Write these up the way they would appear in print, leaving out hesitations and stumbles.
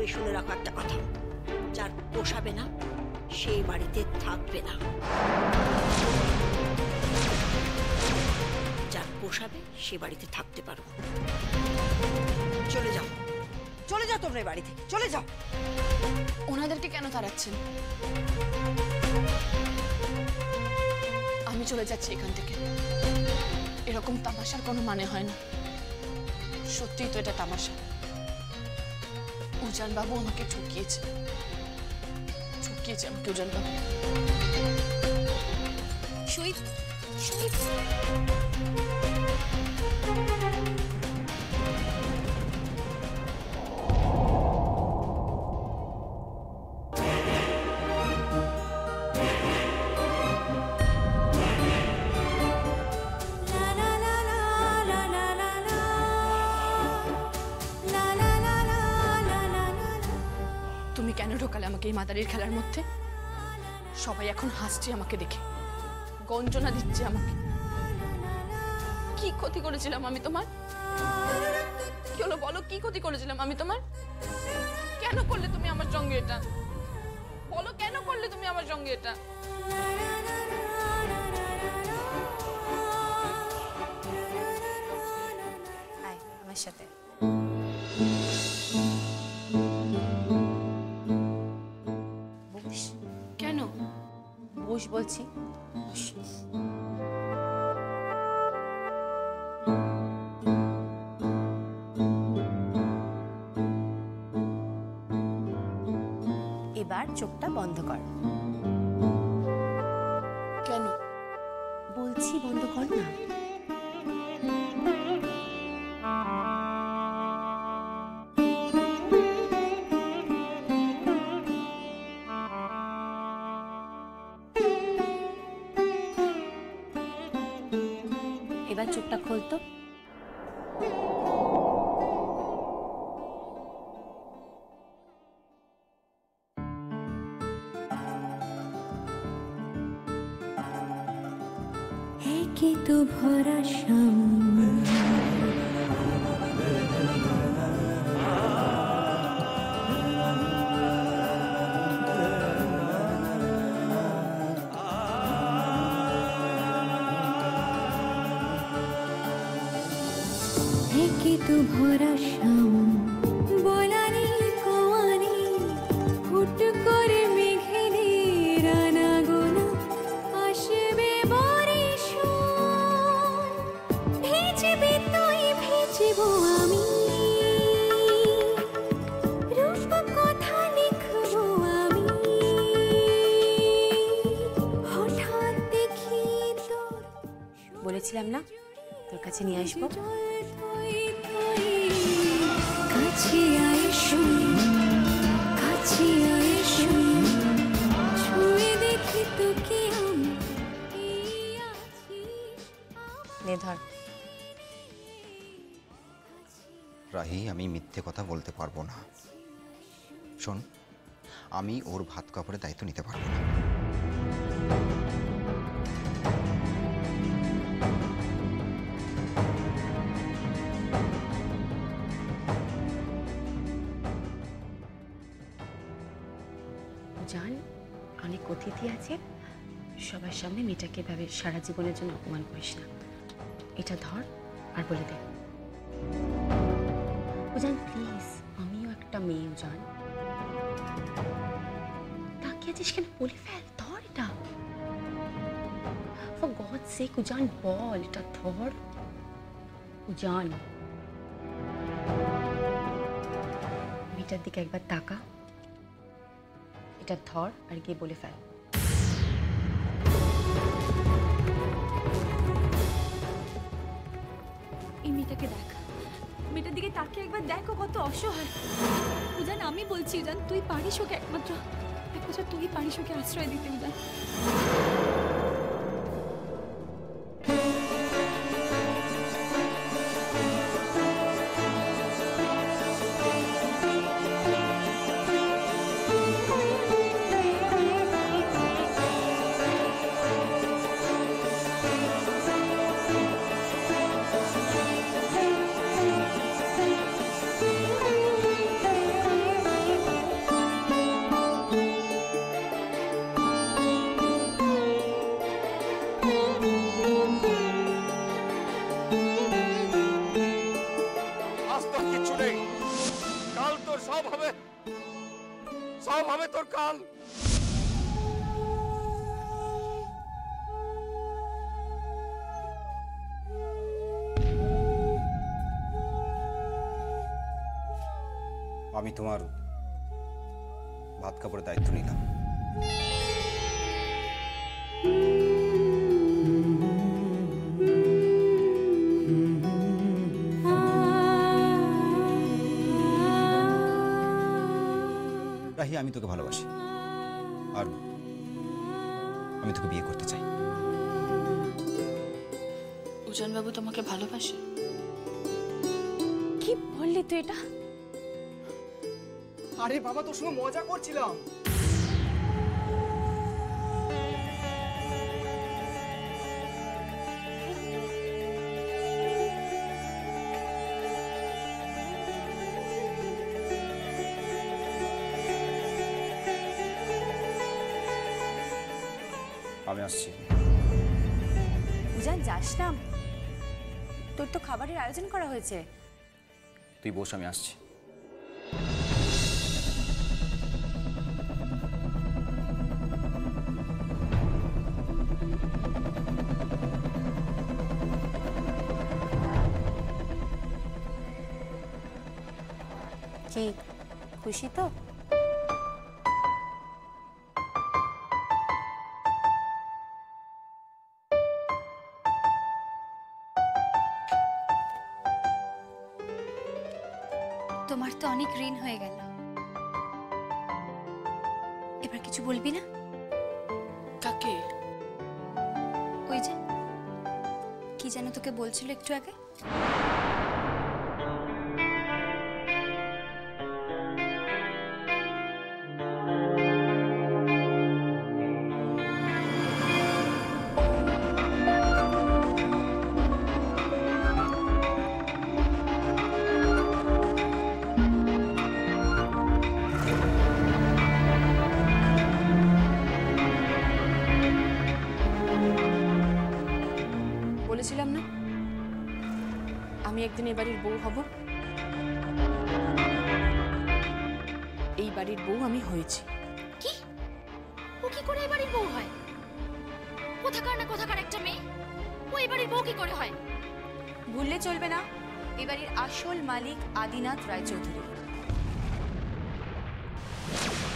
করে শুনে রাখো একটা কথা, যার পোষাবে না সেই বাড়িতে থাকবে না, যার পোষাবে সে বাড়িতে থাকতে পারো। চলে যাও, চলে যাও তোমরা এই বাড়ি থেকে, চলে যাও। ওনাদেরকে কেন তাড়াচ্ছেন? আমি চলে যাচ্ছি এখান থেকে। এরকম তামাশার কোনো মানে হয় না। সত্যিই তো এটা তামাশা। উজান বাবু আমাকে ঠকিয়েছে, আমাকে উজান বাবু। শহীদ, শহীদ, তুমি কেন ঢোকালে আমাকে এই মাদারির খেলার মধ্যে? সবাই এখন হাসছে আমাকে দেখে, গঞ্জনা দিচ্ছে আমাকে। কি ক্ষতি করেছিলাম আমি তোমার? কি হলো বলো, কি ক্ষতি করেছিলাম আমি তোমার? কেন করলে তুমি আমার সঙ্গে এটা? বলো, কেন করলে তুমি আমার সঙ্গে এটা? আয় আমার সাথে। বস। কেন? বস বলছি। এবার চোখটা বন্ধ কর। কেন? বলছি বন্ধ কর না। এবার চোখটা খোলতো। কি তো ভরা শাম কি তো ভরা শাম বলানি কোয়ানি হুট করে মেঘেরে রানা গোনা আসবে বরিশান ভেজবে তুই ভেজব আমি রূপ কথা লিখব আমি হঠাৎ দেখি তোর বলেছিলাম না তোর কাছে নিয়ে আসবো। রাহি, আমি মিথ্যে কথা বলতে পারবো না। শোন, আমি ওর ভাত কাপড়ের দায়িত্ব নিতে পারবো না। জান, অনেক অতিথি আছে, সবার সামনে মেয়েটাকে ভাবে সারা জীবনের জন্য অপমান করিস না। এটা ধর আর বলে দে। উজান প্লিজ, আমিও একটা মেয়ে। উজান তাকিয়ে আছিস কেন? বলে ফেল, ধর এটা। ফর গডস সেক উজান বল, এটা ধর। উজান মেয়েটার দিকে একবার তাকা, এটা ধর আর গিয়ে বলে ফেল। এই মেয়েটাকে দেখ, মেয়েটার দিকে তাকিয়ে একবার দেখো কত অসহায়। উজান আমি বলছি, উজান তুই পারিস ওকে, একমাত্র তুই পারিস ওকে আশ্রয় দিতে। উজান সব হবে তোর কাল। আমি তোমার ভাত কাপড়ের দায়িত্ব নিলাম। রাহি, আমি তোকে ভালোবাসি আর আমি তোকে বিয়ে করতে চাই। উজানবাবু তোমাকে ভালোবাসে? কি বললি তুই এটা? আরে বাবা, তোর সঙ্গে মজা করছিলাম। আমি আসছি। উজান, যাস না, তোর তো খাবারের আয়োজন করা হয়েছে। তুই বস, আমি আসছি। কি খুশি তো? তোমার তো অনেক ঋণ হয়ে গেল, এবার কিছু বলবি না? কাকে? ওই যে কি যেন তোকে বলছিল একটু আগে। বলেছিলাম না আমি একদিন এই বাড়ির বউ হব। এই বাড়ির বউ আমি হয়েছি। কি? ও কি করে এই বাড়ির বউ হয়? কোথাকার না কোথাকার একটা মেয়ে, ও এই বাড়ির বউ কি করে হয়? ভুললে চলবে না, এই বাড়ির আসল মালিক আদিনাথ রায়চৌধুরী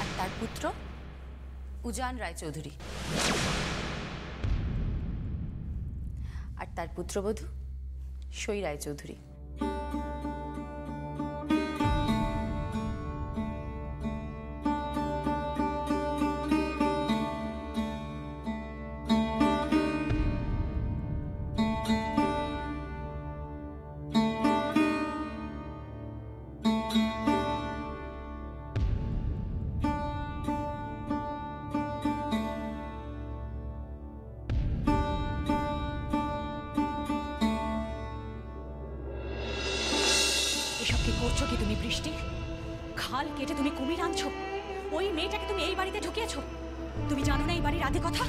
আর তার পুত্র উজান রায়চৌধুরী আর তার পুত্রবধূ সই রায়চৌধুরী। এসব কি করছো কি তুমি বৃষ্টি? খাল কেটে তুমি কুমির আনছো, ওই মেয়েটাকে তুমি এই বাড়িতে ঢুকিয়েছো। তুমি জানো না এই বাড়ির আদি কথা?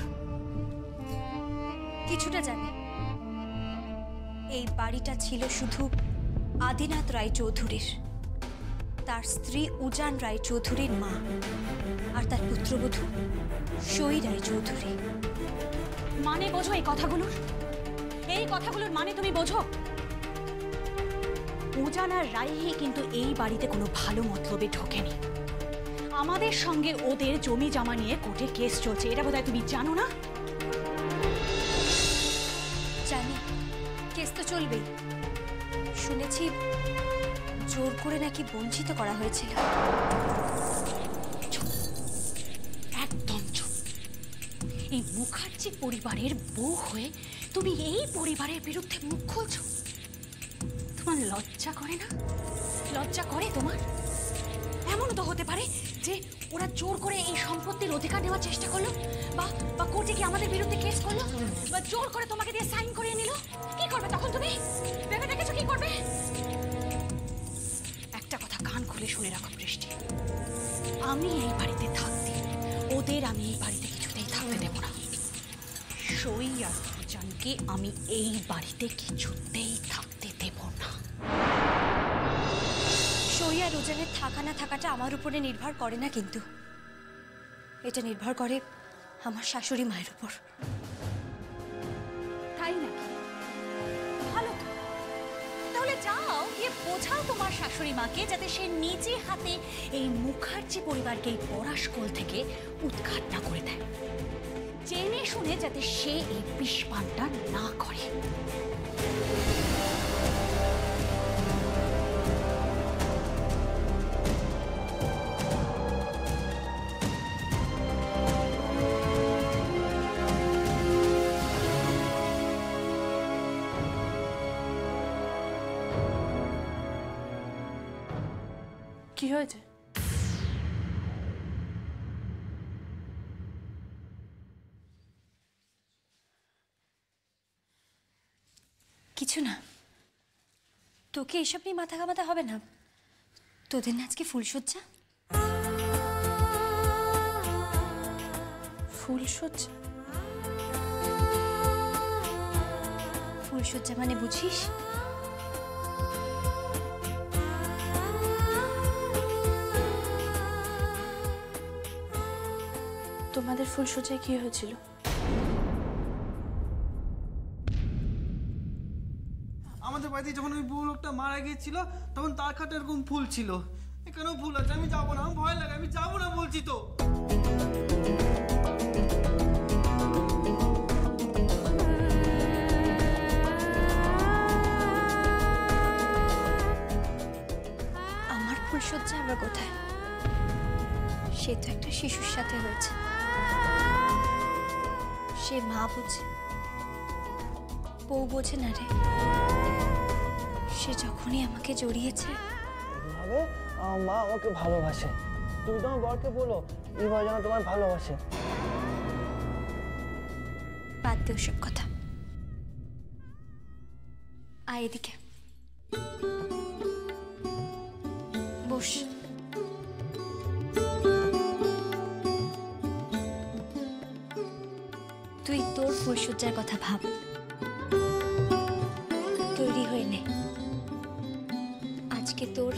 কিছুটা জানি। এই বাড়িটা ছিল শুধু আদিনাথ রায়চৌধুরীর, তার স্ত্রী উজান রায়চৌধুরীর মা আর তার পুত্রবধূ সই রায়চৌধুরী। মানে বোঝো এই কথাগুলোর? এই কথাগুলোর মানে তুমি বোঝো? উজান আর রাইহি কিন্তু এই বাড়িতে কোনো ভালো মতলবে ঢোকেনি। আমাদের সঙ্গে ওদের জমি জমা নিয়ে কোর্টে কেস চলছে, এটা বোধহয় তুমি জানো না? জানি, কেস তো চলবেই। শুনেছি জোর করে নাকি বঞ্চিত করা হয়েছিল। একদম চুপ। এই মুখার্জি পরিবারের বউ হয়ে তুমি এই পরিবারের বিরুদ্ধে মুখ খুলছো? তোমার লজ্জা করে না? লজ্জা করে তোমার? এমনও তো হতে পারে যে ওরা জোর করে এই সম্পত্তির অধিকার নেওয়ার চেষ্টা করলো, বা কোর্টে গিয়ে আমাদের বিরুদ্ধে কেস করলো, বা জোর করে তোমাকে দিয়ে সাইন করিয়ে নিল। কি করবে তখন তুমি? ভেবে দেখেছো কি করবে? একটা কথা কান খুলে শুনে রাখো বৃষ্টি, আমি এই বাড়িতে থাকতে ওদের আমি এই বাড়িতে কিছুতেই থাকতে দেব না। সই আর উজানকে আমি এই বাড়িতে কিছুতেই থাকতে দেব না। সই তুলি আর উজানের থাকা না থাকাটা আমার উপরে নির্ভর করে না, কিন্তু এটা নির্ভর করে আমার শাশুড়ি মায়ের উপর। তাই নাকি? ভালো তো। তাহলে যাও গিয়ে বোঝাও তোমার শাশুড়ি মাকে, যাতে সে নিজে হাতে এই মুখার্জি পরিবারকে এই পরাশকোল থেকে উৎখাত না করে দেয়, জেনে শুনে যাতে সে এই বিষপানটা না করে। কি হয়েছে? কিছু না, তোকে এসব নিয়ে মাথা ঘামাতে হবে না। তোদের না আজকে ফুলসজ্জা? ফুলসজ্জা? ফুলসজ্জা মানে বুঝিস? তোমাদের ফুলসজ্জায় কি হয়েছিল? আমাদের বাড়িতে যখন ওই বুড়ো লোকটা মারা গিয়েছিল তখন তার খাটে এরকম ফুল ছিল। এখানেও ফুল আছে। আমি যাবো না, আমার ভয় লাগে, আমি যাবো না বলছি তো। আমার ফুলসজ্জা আবার কোথায়? সে তো একটা শিশুর সাথে হয়েছে। সে মা বোঝে, বউ বোঝে না রে। সে যখনই আমাকে জড়িয়েছে, ভাবে আমার মা আমাকে ভালোবাসে। তুমি তোমার বরকে বলো এবার যেন তোমার ভালোবাসে। বাদ দে ওসব কথা। আয় এদিকে বস। তুই তোর ফুলসজ্জার কথা ভাব, তৈরি হয়ে নে। আজকে তোর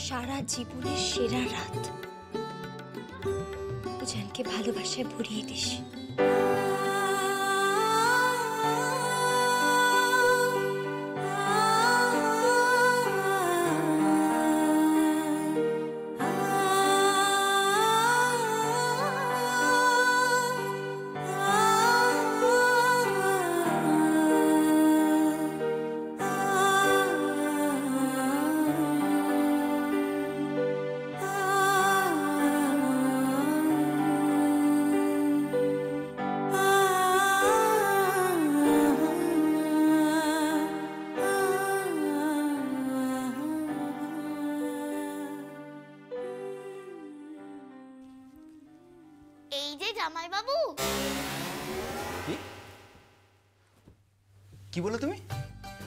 সারা জীবনের সেরা রাত। উজানকে ভালোবাসায় ভরিয়ে দিস। এই যে জামাই বাবু। কি বলে তুমি?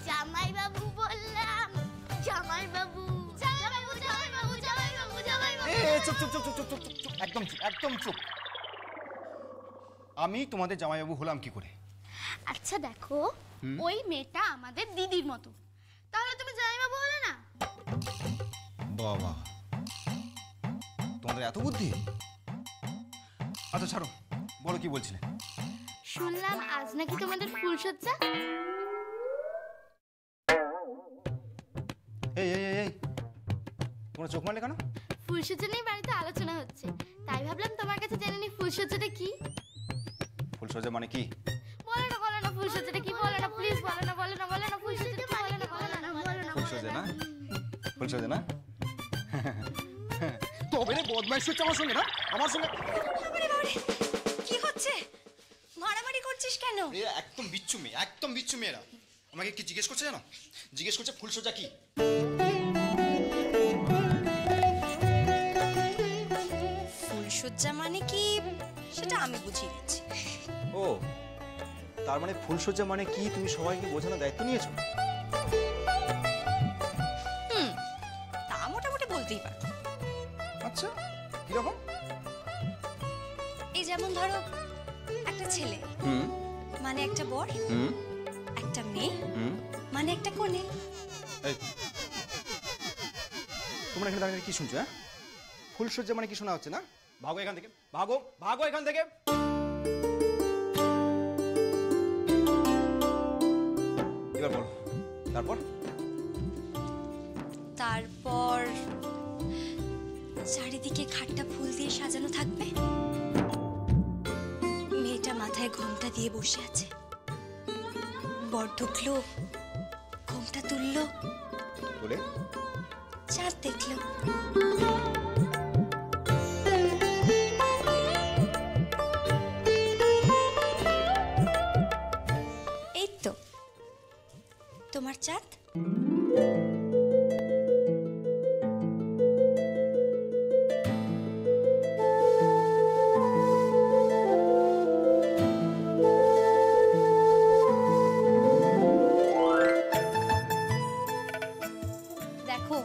জামাই বাবু বললাম, জামাই বাবু। জামাই বাবু, জামাই বাবু, জামাই বাবু, জামাই বাবু। চুপ চুপ চুপ চুপ চুপ চুপ চুপ, একদম চুপ, একদম চুপ। আমি তোমাদের জামাইবাবু হলাম কি করে? আচ্ছা দেখো, ওই মেয়েটা আমাদের দিদির মতো, তাহলে তুমি জামাই বাবু হলে না? বাবা, তোমাদের এত বুদ্ধি? আচ্ছা ছাড়ো, বলো কি বলছিলে? শুনলাম আজ নাকি তোমাদের ফুলসজ্জা। এই এই এই, তোমরা চোখ মারলে কেন? ফুলসজ্জা নিয়ে বাড়িতে আলোচনা হচ্ছে, তাই ভাবলাম তোমার কাছে জেনে নি ফুলসজ্জাটা কি। ফুলসজ্জা মানে কি? বলো না ফুলসজ্জাটা কি, বলো না প্লিজ, বলো না ফুলসজ্জাটা কি, বলো না, বলো না, বলো না। ফুলসজ্জা না? ফুলসজ্জা না? তবে রে বদমাইশ হচ্ছে আমার সঙ্গে, না আমার সঙ্গে। কি হচ্ছে? মারামারি করছিস কেন? এরা একদম বিচ্ছু মেয়ে, একদম বিচ্ছু মেয়েরা। আমাকে কি জিজ্ঞেস করছে জানো? জিজ্ঞেস করছে ফুলসজ্জা কি। ফুলসজ্জা মানে কি সেটা আমি বুঝিয়ে দিচ্ছি। ও, তার মানে ফুলসজ্জা মানে কি তুমি সবাইকে বোঝানোর দায়িত্ব নিয়েছো? তা মোটামুটি বলতেই পারো। আচ্ছা, কিরকম? এই যেমন ধরো, একটা ছেলে মানে একটা বর, একটা মেয়ে মানে একটা কনে। তোমরা এখানে দাঁড়িয়ে কি শুনছো? হ্যাঁ, ফুলসজ্জা মানে কি শোনা হচ্ছে না? ভাগো এখান থেকে, ভাগো ভাগো এখান থেকে। এবার বলো তারপর। তারপর চারিদিকে খাটটা ফুল দিয়ে সাজানো থাকবে, মেয়েটা মাথায় ঘোমটা দিয়ে বসে আছে, বর ঢুকলো, ঘোমটা তুললো, বলে চাঁদ দেখলো। এই তো তোমার চাঁদ। দেখো,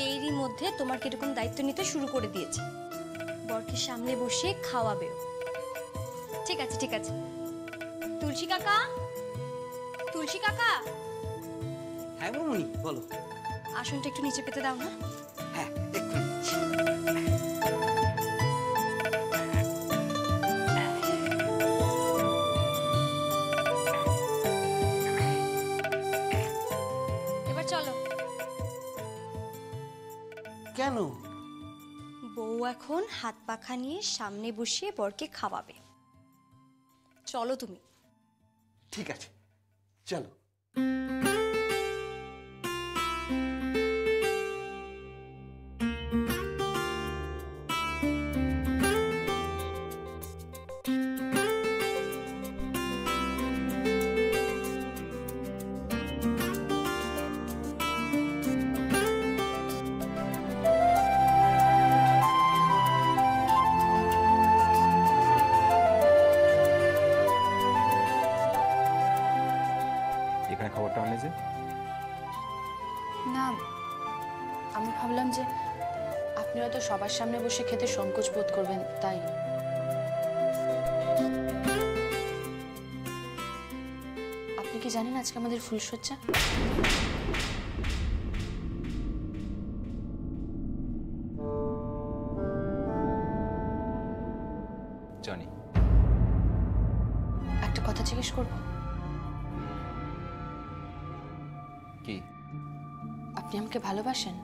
এরই মধ্যে তোমার কিরকম দায়িত্ব নিতে শুরু করে দিয়েছে, বরকে সামনে বসে খাওয়াবেও। ঠিক আছে ঠিক আছে। তুলসী কাকা, তুলসী কাকা। হ্যাঁ বৌমনি বলো। আসনটা একটু নিচে পেতে দাও না। হ্যাঁ এক্ষুনি। এবার চলো। কেন? বউ এখন হাত পাখা নিয়ে সামনে বসিয়ে বরকে খাওয়াবে। চলো তুমি। ঠিক আছে চলো। এখানে খবরটা আনলে যে? না, আমি ভাবলাম যে আপনি হয়তো সবার সামনে বসে খেতে সংকোচ বোধ করবেন, তাই। আপনি কি জানেন আজকে আমাদের ফুলসজ্জা? জানি। একটা কথা জিজ্ঞেস করব? কি? আপনি আমাকে ভালোবাসেন?